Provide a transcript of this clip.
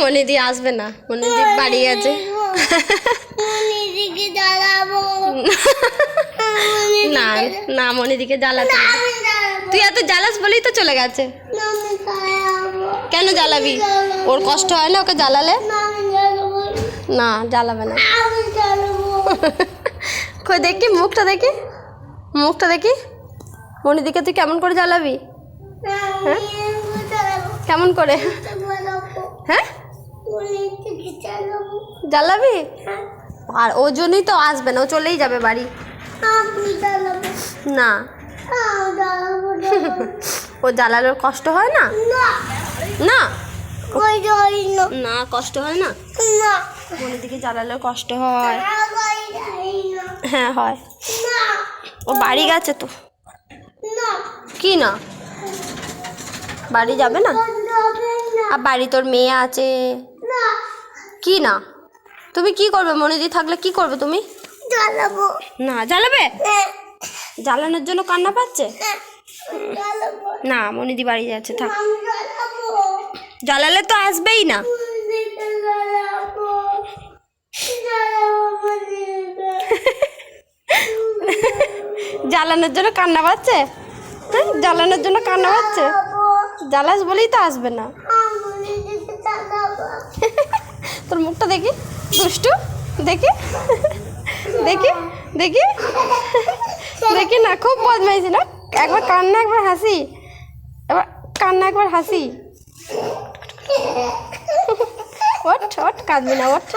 মনিদি আসবে না, মনিদি বাড়ি গেছে। না না, মনিদিকে জ্বালাতে না। তুই এত জ্বালাস বলেই তো চলে গেছে। কেন জ্বালাবি? ওর কষ্ট হয় না ওকে জ্বালালে? না, জ্বালাবে না। কই দেখি মুখটা, দেখি মুখটা দেখি। মনিদিকে তুই কেমন করে জ্বালাবি? হ্যাঁ কেমন করে? হ্যাঁ জ্বালাবি? আর ওর জন্যই তো আসবে না, ও চলেই যাবে বাড়ি। না ও জ্বালানোর কষ্ট হয় না? না না কষ্ট হয় না। মনিদিকে জ্বালালে কষ্ট হয়। হ্যাঁ হয়। ও বাড়ি গেছে তো। কি না বাড়ি যাবে না? আর বাড়ি তোর মেয়ে আছে। কি না? তুমি কি করবে? মনিদি থাকলে কি করবে তুমি? জ্বালাবো। না জ্বালাবে? জ্বালানোর জন্য কান্না পাচ্ছে? না, মনিদি বাড়ি যাচ্ছে, থাক। জ্বালালে তো আসবেই না। জ্বালানোর জন্য কান্না পাচ্ছে? হ্যাঁ জ্বালানোর জন্য কান্না পাচ্ছে? জ্বালাস বলেই তো আসবে না। তোর মুখটা দেখি, দুষ্টু, দেখি দেখি দেখি দেখি না, খুব বদমাইছি না। একবার কান্না একবার হাসি, এবার কান্না একবার হাসি। ওঠ ওঠ, কাঁদবি না, ওঠ।